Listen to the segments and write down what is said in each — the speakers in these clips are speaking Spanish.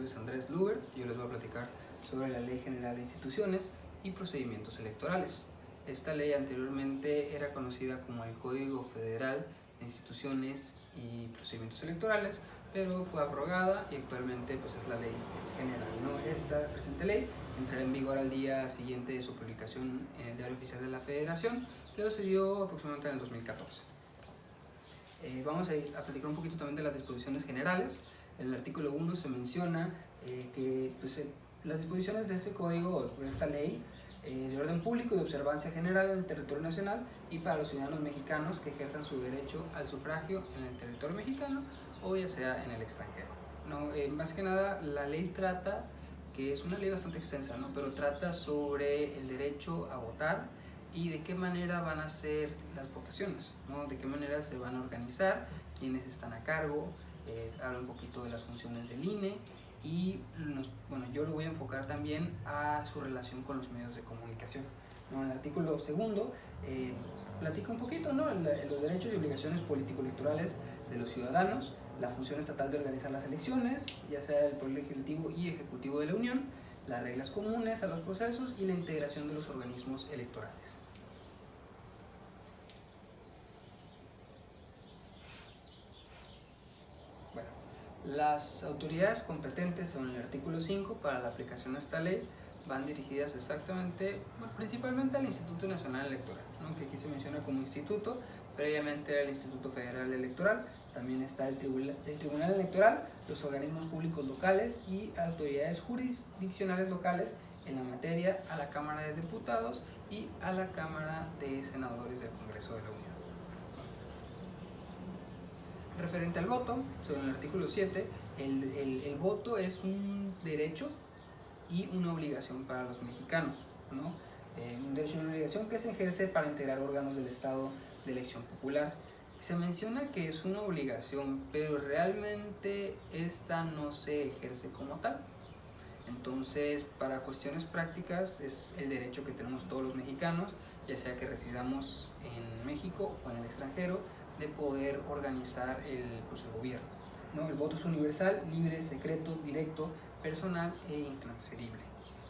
Luis Andrés Luber y yo les voy a platicar sobre la Ley General de Instituciones y Procedimientos Electorales. Esta ley anteriormente era conocida como el Código Federal de Instituciones y Procedimientos Electorales, pero fue abrogada y actualmente pues es la Ley General, ¿no? Esta presente ley entrará en vigor al día siguiente de su publicación en el Diario Oficial de la Federación, que se dio aproximadamente en el 2014. Vamos a platicar un poquito también de las disposiciones generales. En el artículo 1 se menciona que pues, las disposiciones de este código, de esta ley, de orden público y de observancia general en el territorio nacional y para los ciudadanos mexicanos que ejerzan su derecho al sufragio en el territorio mexicano o ya sea en el extranjero, ¿no? Más que nada la ley trata, que es una ley bastante extensa, ¿no? Pero trata sobre el derecho a votar y de qué manera van a ser las votaciones, ¿no? De qué manera se van a organizar, quiénes están a cargo, habla un poquito de las funciones del INE y yo lo voy a enfocar también a su relación con los medios de comunicación, ¿no? En el artículo segundo platica un poquito, ¿no? Los derechos y obligaciones político-electorales de los ciudadanos, la función estatal de organizar las elecciones, ya sea el Poder Legislativo y Ejecutivo de la Unión, las reglas comunes a los procesos y la integración de los organismos electorales. Bueno, las autoridades competentes según el artículo 5 para la aplicación de esta ley van dirigidas principalmente al Instituto Nacional Electoral, ¿no? Que aquí se menciona como instituto, previamente era el Instituto Federal Electoral, también está el Tribunal Electoral, los organismos públicos locales y autoridades jurisdiccionales locales en la materia, a la Cámara de Diputados y a la Cámara de Senadores del Congreso de la Unión. Referente al voto, según el artículo 7, el voto es un derecho y una obligación para los mexicanos, ¿no? Un derecho y una obligación que se ejerce para integrar órganos del Estado de elección popular. Se menciona que es una obligación, pero realmente esta no se ejerce como tal. Entonces, para cuestiones prácticas, es el derecho que tenemos todos los mexicanos, ya sea que residamos en México o en el extranjero, de poder organizar el gobierno, ¿no? El voto es universal, libre, secreto, directo, personal e intransferible,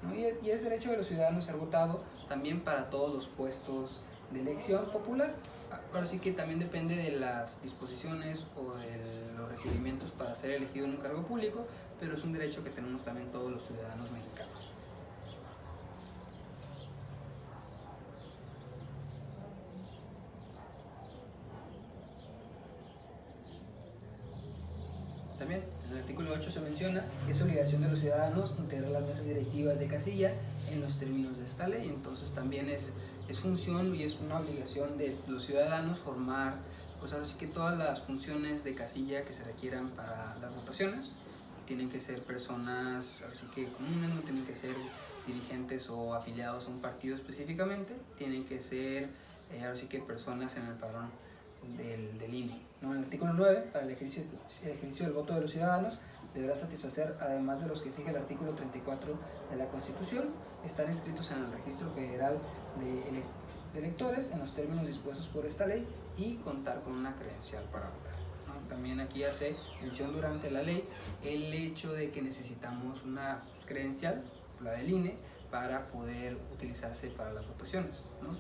¿no? Y es derecho de los ciudadanos ser votado también para todos los puestos de elección popular. Ahora sí que también depende de las disposiciones o de los requerimientos para ser elegido en un cargo público, pero es un derecho que tenemos también todos los ciudadanos mexicanos. También en el artículo 8 se menciona que es obligación de los ciudadanos integrar las mesas directivas de casilla en los términos de esta ley. Entonces también es función y es una obligación de los ciudadanos formar, pues ahora sí que todas las funciones de casilla que se requieran para las votaciones. Tienen que ser personas, ahora sí que comunes, no tienen que ser dirigentes o afiliados a un partido específicamente, tienen que ser ahora sí que personas en el padrón del INE, ¿no? En el artículo 9, para el ejercicio del voto de los ciudadanos, deberán satisfacer, además de los que fija el artículo 34 de la Constitución, estar inscritos en el Registro Federal de Electores en los términos dispuestos por esta ley y contar con una credencial para votar, ¿no? También aquí hace mención durante la ley el hecho de que necesitamos una credencial, la del INE, para poder utilizarse para las votaciones, ¿no?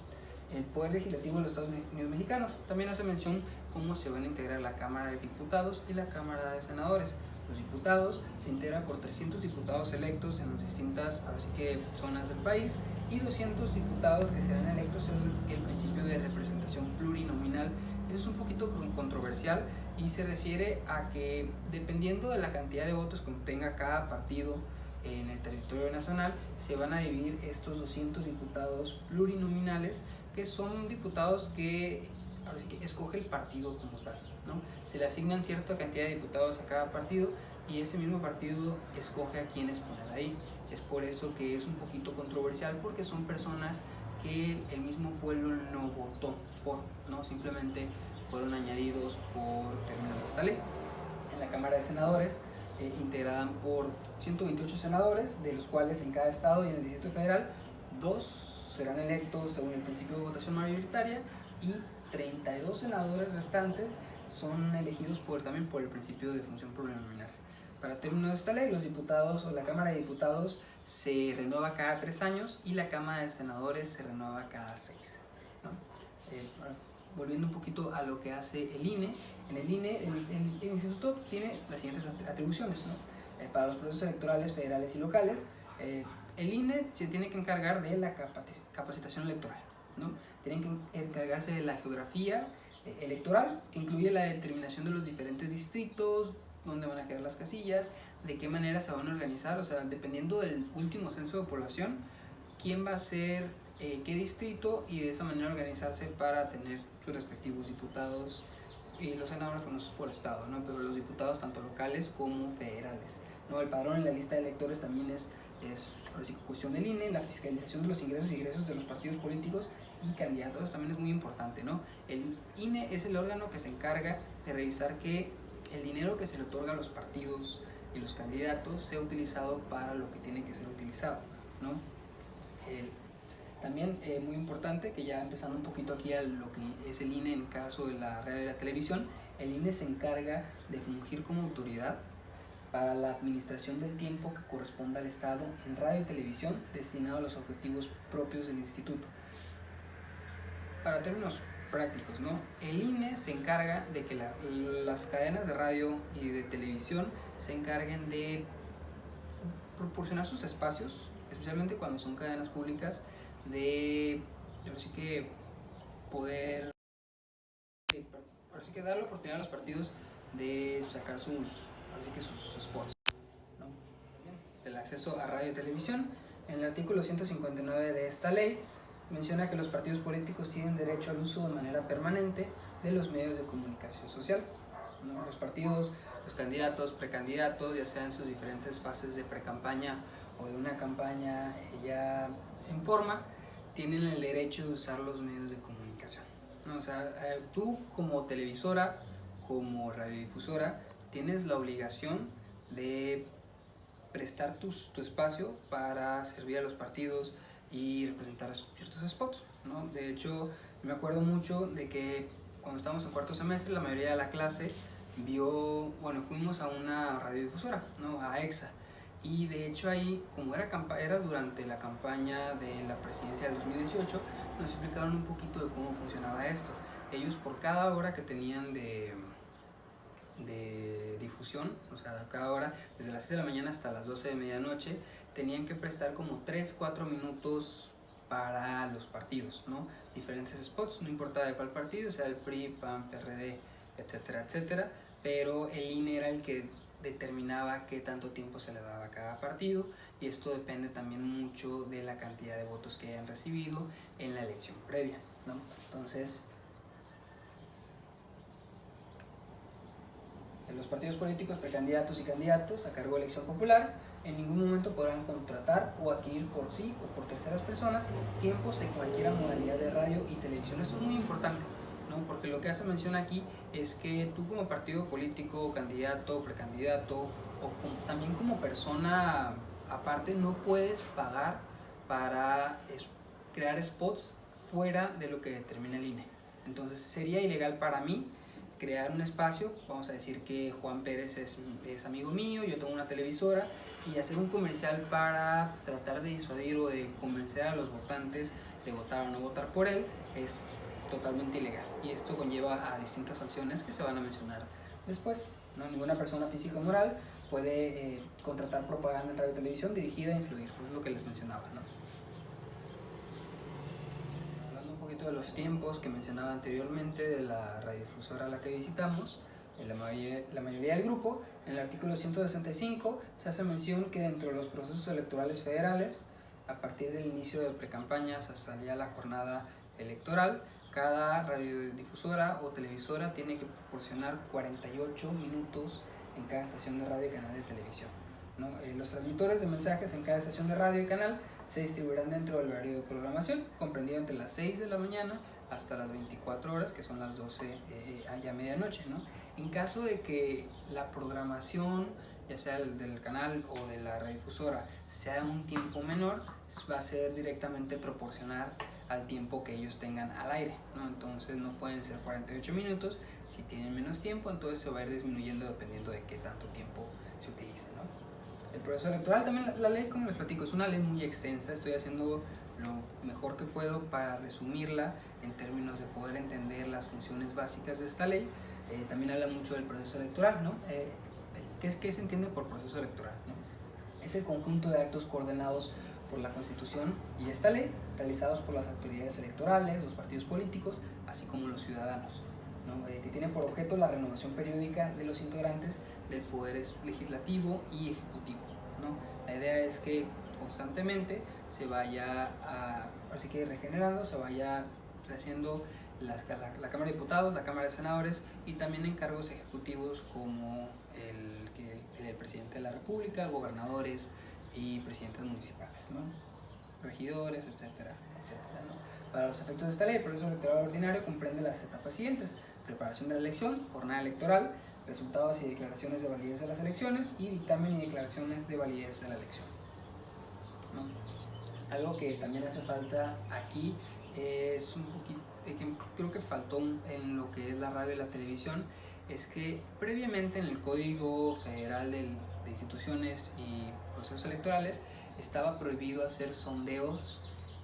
El Poder Legislativo de los Estados Unidos Mexicanos también hace mención cómo se van a integrar la Cámara de Diputados y la Cámara de Senadores. Los diputados se integran por 300 diputados electos en las distintas zonas del país y 200 diputados que serán electos en el principio de representación plurinominal. Eso es un poquito controversial y se refiere a que dependiendo de la cantidad de votos que obtenga cada partido en el territorio nacional, se van a dividir estos 200 diputados plurinominales, que son diputados que ahora sí que escoge el partido como tal, ¿no? Se le asignan cierta cantidad de diputados a cada partido y ese mismo partido escoge a quienes poner ahí. Es por eso que es un poquito controversial, porque son personas que el mismo pueblo no votó por, ¿no? Simplemente fueron añadidos por términos de esta ley. En la Cámara de Senadores, integrada por 128 senadores, de los cuales en cada estado y en el Distrito Federal 2 serán electos según el principio de votación mayoritaria y 32 senadores restantes son elegidos también por el principio de función plurinominal. Para términos de esta ley, los diputados o la Cámara de Diputados se renueva cada 3 años y la Cámara de Senadores se renueva cada 6, ¿no? Volviendo un poquito a lo que hace el INE, en el INE el instituto tiene las siguientes atribuciones, ¿no? Para los procesos electorales federales y locales, el INE se tiene que encargar de la capacitación electoral, ¿no? Tienen que encargarse de la geografía electoral, que incluye la determinación de los diferentes distritos, dónde van a quedar las casillas, de qué manera se van a organizar, o sea, dependiendo del último censo de población, quién va a ser qué distrito, y de esa manera organizarse para tener sus respectivos diputados, y los senadores conocidos por estado, ¿no? Pero los diputados tanto locales como federales, ¿no? El padrón en la lista de electores también es ahora sí, cuestión del INE. La fiscalización de los ingresos y egresos de los partidos políticos y candidatos también es muy importante, ¿no? El INE es el órgano que se encarga de revisar que el dinero que se le otorga a los partidos y los candidatos sea utilizado para lo que tiene que ser utilizado, ¿no? También muy importante, que ya empezando un poquito aquí a lo que es el INE en caso de la radio y la televisión, el INE se encarga de fungir como autoridad para la administración del tiempo que corresponda al Estado en radio y televisión destinado a los objetivos propios del instituto. Para términos prácticos, ¿no? El INE se encarga de que las cadenas de radio y de televisión se encarguen de proporcionar sus espacios, especialmente cuando son cadenas públicas, de así que poder así que dar la oportunidad a los partidos de sacar sus spots, ¿no? El acceso a radio y televisión. En el artículo 159 de esta ley menciona que los partidos políticos tienen derecho al uso de manera permanente de los medios de comunicación social, ¿no? Los partidos, los candidatos, precandidatos, ya sean en sus diferentes fases de precampaña o de una campaña ya en forma, tienen el derecho de usar los medios de comunicación, ¿no? O sea, tú como televisora, como radiodifusora, tienes la obligación de prestar tu espacio para servir a los partidos y representar ciertos spots, ¿no? De hecho, me acuerdo mucho de que cuando estábamos en cuarto semestre, la mayoría de la clase fuimos a una radiodifusora, ¿no? A EXA. Y de hecho ahí, como era durante la campaña de la presidencia del 2018, nos explicaron un poquito de cómo funcionaba esto. Ellos por cada hora que tenían de difusión, o sea, cada hora, desde las 6 de la mañana hasta las 12 de medianoche, tenían que prestar como 3-4 minutos para los partidos, ¿no? Diferentes spots, no importa de cuál partido, sea el PRI, PAN, PRD, etcétera, etcétera, pero el INE era el que determinaba qué tanto tiempo se le daba a cada partido, y esto depende también mucho de la cantidad de votos que hayan recibido en la elección previa, ¿no? Entonces, los partidos políticos, precandidatos y candidatos a cargo de elección popular en ningún momento podrán contratar o adquirir por sí o por terceras personas tiempos de cualquier modalidad de radio y televisión. Esto es muy importante, ¿no? Porque lo que hace mención aquí es que tú como partido político, candidato, precandidato o también como persona aparte no puedes pagar para crear spots fuera de lo que determina el INE. Entonces sería ilegal para mí crear un espacio, vamos a decir que Juan Pérez es amigo mío, yo tengo una televisora, y hacer un comercial para tratar de disuadir o de convencer a los votantes de votar o no votar por él es totalmente ilegal, y esto conlleva a distintas sanciones que se van a mencionar después, ¿no? Ninguna persona física o moral puede contratar propaganda en radio y televisión dirigida a influir, pues es lo que les mencionaba, ¿no? De los tiempos que mencionaba anteriormente de la radiodifusora a la que visitamos, la mayoría del grupo, en el artículo 165 se hace mención que dentro de los procesos electorales federales, a partir del inicio de precampañas hasta ya la jornada electoral, cada radiodifusora o televisora tiene que proporcionar 48 minutos en cada estación de radio y canal de televisión, ¿no? Los transmisores de mensajes en cada estación de radio y canal se distribuirán dentro del horario de programación, comprendido entre las 6 de la mañana hasta las 24 horas, que son las 12 a medianoche, ¿no? En caso de que la programación, ya sea del canal o de la radiodifusora, sea un tiempo menor, va a ser directamente proporcional al tiempo que ellos tengan al aire, ¿no? Entonces no pueden ser 48 minutos, si tienen menos tiempo entonces se va a ir disminuyendo dependiendo de qué tanto tiempo se utilice, ¿no? El proceso electoral también, la ley, como les platico, es una ley muy extensa, estoy haciendo lo mejor que puedo para resumirla en términos de poder entender las funciones básicas de esta ley. También habla mucho del proceso electoral, ¿no? ¿Qué se entiende por proceso electoral, ¿no? Es el conjunto de actos coordenados por la Constitución y esta ley, realizados por las autoridades electorales, los partidos políticos, así como los ciudadanos, ¿no? Que tiene por objeto la renovación periódica de los integrantes del poder legislativo y ejecutivo, ¿no? La idea es que constantemente se vaya así que regenerando, se vaya haciendo la Cámara de Diputados, la Cámara de Senadores y también en cargos ejecutivos como el presidente de la República, gobernadores y presidentes municipales, ¿no? Regidores, etcétera, etcétera, ¿no? Para los efectos de esta ley, el proceso electoral ordinario comprende las etapas siguientes: preparación de la elección, jornada electoral, resultados y declaraciones de validez de las elecciones y dictamen y declaraciones de validez de la elección, ¿no? Algo que también hace falta aquí es un poquito, que creo que faltó en lo que es la radio y la televisión, es que previamente en el Código Federal de Instituciones y Procesos Electorales estaba prohibido hacer sondeos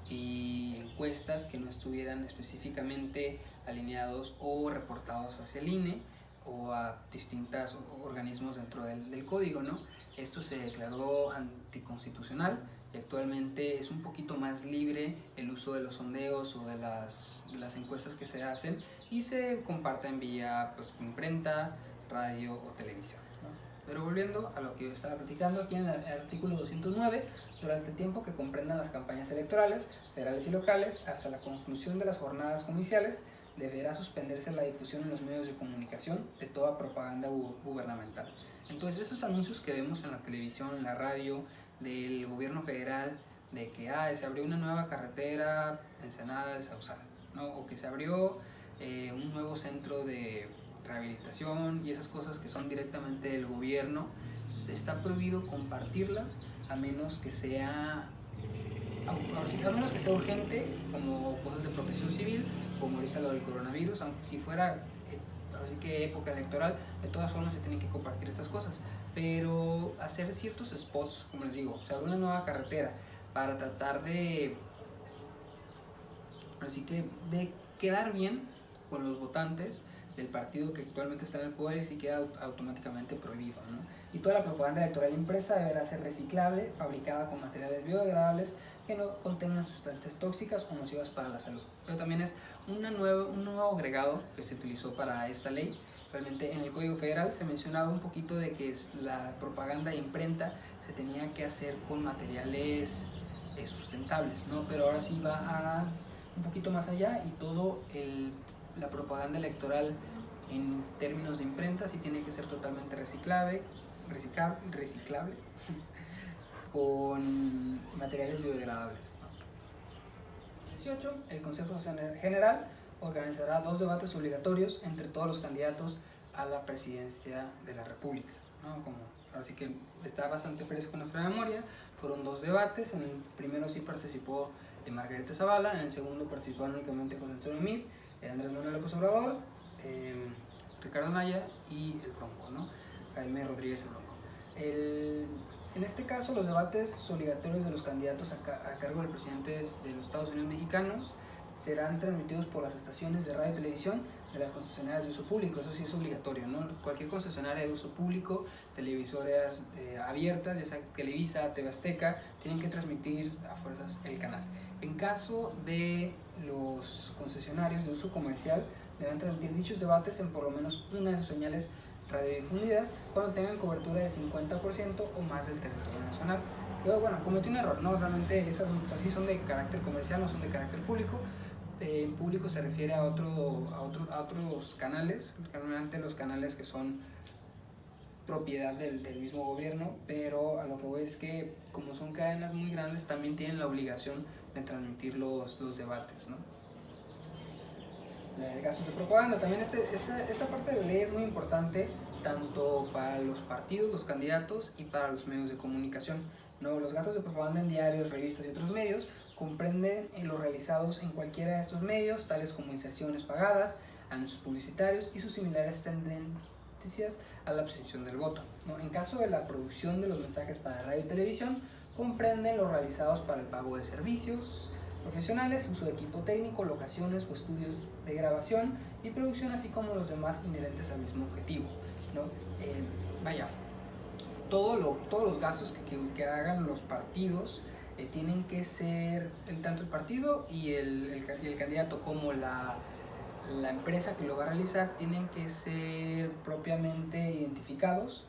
y encuestas que no estuvieran específicamente alineados o reportados hacia el INE o a distintos organismos dentro del código, ¿no? Esto se declaró anticonstitucional y actualmente es un poquito más libre el uso de los sondeos o de las encuestas que se hacen y se comparten vía imprenta, radio o televisión, ¿no? Pero volviendo a lo que yo estaba platicando, aquí en el artículo 209, durante el tiempo que comprendan las campañas electorales, federales y locales, hasta la conclusión de las jornadas comiciales, deberá suspenderse la difusión en los medios de comunicación de toda propaganda gubernamental. Entonces, esos anuncios que vemos en la televisión, en la radio, del gobierno federal, de que se abrió una nueva carretera Ensenada de Sausal, ¿no? O que se abrió un nuevo centro de rehabilitación y esas cosas que son directamente del gobierno, está prohibido compartirlas a menos que sea urgente, como cosas de protección civil, como ahorita lo del coronavirus. Aunque si fuera así que época electoral, de todas formas se tienen que compartir estas cosas, pero hacer ciertos spots, como les digo, se abre una nueva carretera para tratar de quedar bien con los votantes del partido que actualmente está en el poder, y sí queda automáticamente prohibido, ¿no? Y toda la propaganda electoral impresa deberá ser reciclable, fabricada con materiales biodegradables que no contengan sustancias tóxicas o nocivas para la salud. Pero también es un nuevo agregado que se utilizó para esta ley. Realmente en el Código Federal se mencionaba un poquito de que la propaganda de imprenta se tenía que hacer con materiales sustentables, ¿no? Pero ahora sí va un poquito más allá, y la propaganda electoral en términos de imprenta sí tiene que ser totalmente reciclable con materiales biodegradables, ¿no? 18. El Consejo General organizará 2 debates obligatorios entre todos los candidatos a la presidencia de la República, ¿no? Como así que está bastante fresco en nuestra memoria, fueron 2 debates. En el primero sí participó Margarita Zavala, en el segundo participaron únicamente José Antonio Meade, Andrés Manuel López Obrador, Ricardo Anaya y el Bronco, ¿no? Jaime Rodríguez el Bronco. En este caso, los debates obligatorios de los candidatos a cargo del presidente de los Estados Unidos mexicanos serán transmitidos por las estaciones de radio y televisión de las concesionarias de uso público. Eso sí es obligatorio, ¿no? Cualquier concesionaria de uso público, televisoras abiertas, ya sea Televisa, TV Azteca, tienen que transmitir a fuerzas el canal. En caso de los concesionarios de uso comercial, deben transmitir dichos debates en por lo menos una de sus señales radiodifundidas cuando tengan cobertura de 50% o más del territorio nacional. Yo, cometí un error, ¿no? Realmente estas sí son de carácter comercial, no son de carácter público. En público se refiere a otros canales, realmente los canales que son propiedad del mismo gobierno, pero a lo que voy es que como son cadenas muy grandes también tienen la obligación de transmitir los debates, ¿no? Gastos de propaganda, también esta parte de la ley es muy importante tanto para los partidos, los candidatos y para los medios de comunicación, ¿no? Los gastos de propaganda en diarios, revistas y otros medios comprenden los realizados en cualquiera de estos medios, tales como inserciones pagadas, anuncios publicitarios y sus similares tendencias a la obtención del voto, ¿no? En caso de la producción de los mensajes para radio y televisión, comprenden los realizados para el pago de servicios profesionales, uso de equipo técnico, locaciones o estudios de grabación y producción, así como los demás inherentes al mismo objetivo, ¿no? Todos los gastos que hagan los partidos tienen que ser, tanto el partido y el candidato como la empresa que lo va a realizar tienen que ser propiamente identificados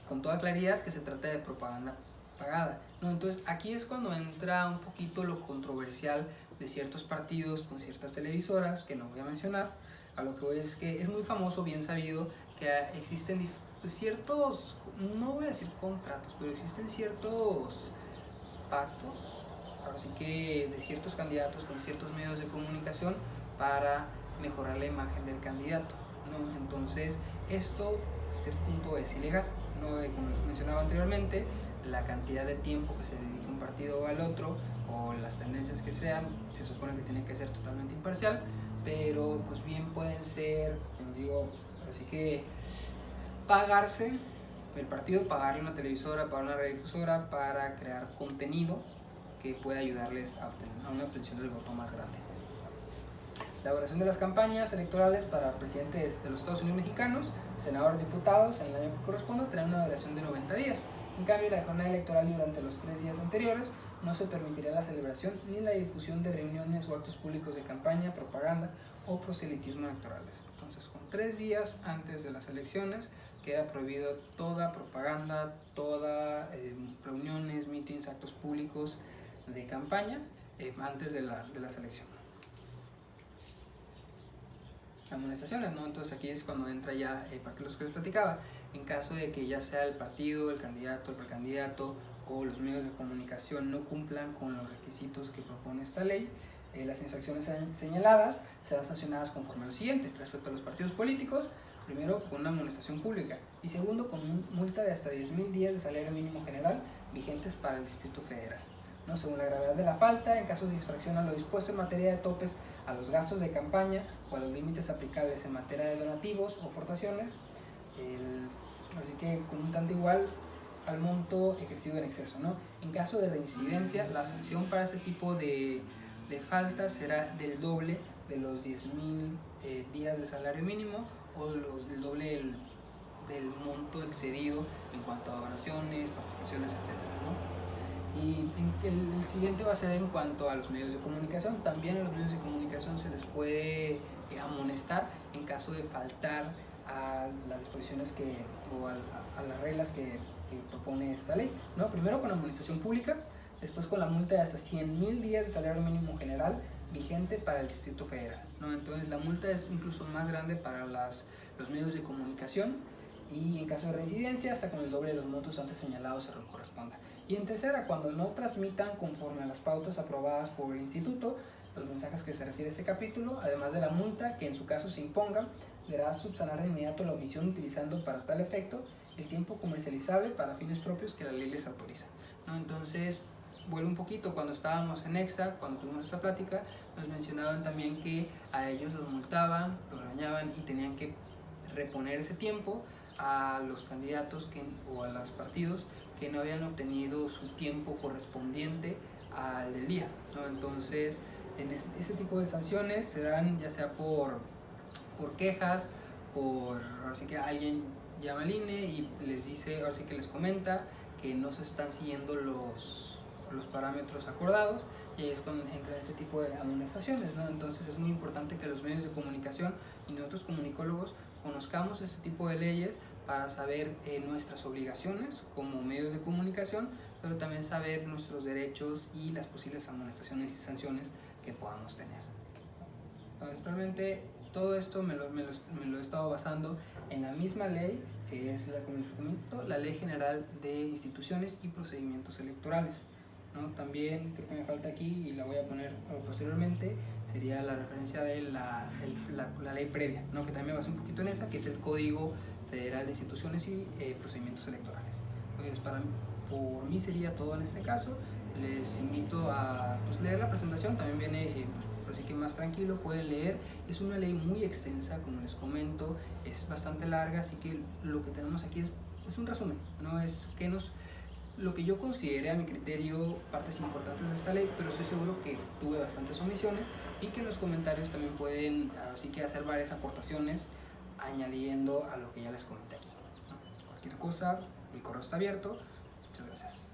con toda claridad que se trata de propaganda pagada, ¿no? Entonces aquí es cuando entra un poquito lo controversial de ciertos partidos con ciertas televisoras que no voy a mencionar. A lo que voy es que es muy famoso, bien sabido, que existen ciertos, no voy a decir contratos, pero existen ciertos pactos, así que de ciertos candidatos con ciertos medios de comunicación para mejorar la imagen del candidato, ¿no? Entonces esto a cierto punto es ilegal, ¿no? Como mencionaba anteriormente, la cantidad de tiempo que se dedica un partido al otro o las tendencias que sean, se supone que tiene que ser totalmente imparcial, pero pues bien pueden ser, como digo, así que pagarse el partido, pagarle a una televisora, pagar una radiodifusora para crear contenido que pueda ayudarles a una obtención del voto más grande. La duración de las campañas electorales para presidentes de los Estados Unidos mexicanos, senadores, diputados, en el año que corresponda, tendrán una duración de 90 días. En cambio, la jornada electoral durante los 3 días anteriores no se permitirá la celebración ni la difusión de reuniones o actos públicos de campaña, propaganda o proselitismo electorales. Entonces, con 3 días antes de las elecciones queda prohibido toda propaganda, toda reuniones, mítines, actos públicos de campaña antes de las elecciones. Amonestaciones, ¿no? Entonces aquí es cuando entra ya parte de los que les platicaba. En caso de que ya sea el partido, el candidato, el precandidato o los medios de comunicación no cumplan con los requisitos que propone esta ley, las infracciones señaladas serán sancionadas conforme a lo siguiente. Respecto a los partidos políticos, primero con una amonestación pública y segundo con multa de hasta 10,000 días de salario mínimo general vigentes para el Distrito Federal, ¿no? Según la gravedad de la falta, en casos de infracción a lo dispuesto en materia de topes a los gastos de campaña o a los límites aplicables en materia de donativos o aportaciones, así que con un tanto igual al monto ejercido en exceso, ¿no? En caso de reincidencia, la sanción para este tipo de faltas será del doble de los 10,000 días de salario mínimo o del doble del monto excedido en cuanto a donaciones, participaciones, etc., ¿no? Y el siguiente va a ser en cuanto a los medios de comunicación. También a los medios de comunicación se les puede amonestar en caso de faltar a las disposiciones o a las reglas que propone esta ley, ¿no? Primero con amonestación pública, después con la multa de hasta 100,000 días de salario mínimo general vigente para el Distrito Federal, ¿no? Entonces la multa es incluso más grande para los medios de comunicación, y en caso de reincidencia hasta con el doble de los montos antes señalados se corresponda. Y en tercera, cuando no transmitan conforme a las pautas aprobadas por el instituto los mensajes que se refiere a este capítulo, además de la multa que en su caso se imponga, deberá subsanar de inmediato la omisión utilizando para tal efecto el tiempo comercializable para fines propios que la ley les autoriza, ¿no? Entonces, vuelvo un poquito, cuando estábamos en EXA, cuando tuvimos esa plática, nos mencionaban también que a ellos los multaban, los regañaban y tenían que reponer ese tiempo a los candidatos o a los partidos que no habían obtenido su tiempo correspondiente al del día, ¿no? Entonces, en ese tipo de sanciones se dan ya sea por quejas, ahora sí que alguien llama al INE y les dice, ahora sí que les comenta que no se están siguiendo los parámetros acordados, y ahí es cuando entran este tipo de amonestaciones, ¿no? Entonces es muy importante que los medios de comunicación y nosotros comunicólogos conozcamos este tipo de leyes para saber nuestras obligaciones como medios de comunicación, pero también saber nuestros derechos y las posibles amonestaciones y sanciones que podamos tener. Entonces, realmente todo esto me lo he estado basando en la misma ley, que es la Ley General de Instituciones y Procedimientos Electorales, ¿no? También creo que me falta aquí y la voy a poner posteriormente, sería la referencia de la ley previa, ¿no? Que también me basé un poquito en esa, que es el Código Federal de Instituciones y Procedimientos Electorales. Entonces, por mí sería todo en este caso. les invito a pues, leer la presentación, también viene pues, así que más tranquilo, pueden leer. Es una ley muy extensa, como les comento, es bastante larga, así que lo que tenemos aquí es un resumen, no es que lo que yo consideré a mi criterio partes importantes de esta ley, pero estoy seguro que tuve bastantes omisiones y que en los comentarios también pueden así que hacer varias aportaciones añadiendo a lo que ya les comenté aquí, ¿no? Cualquier cosa, mi correo está abierto. Muchas gracias.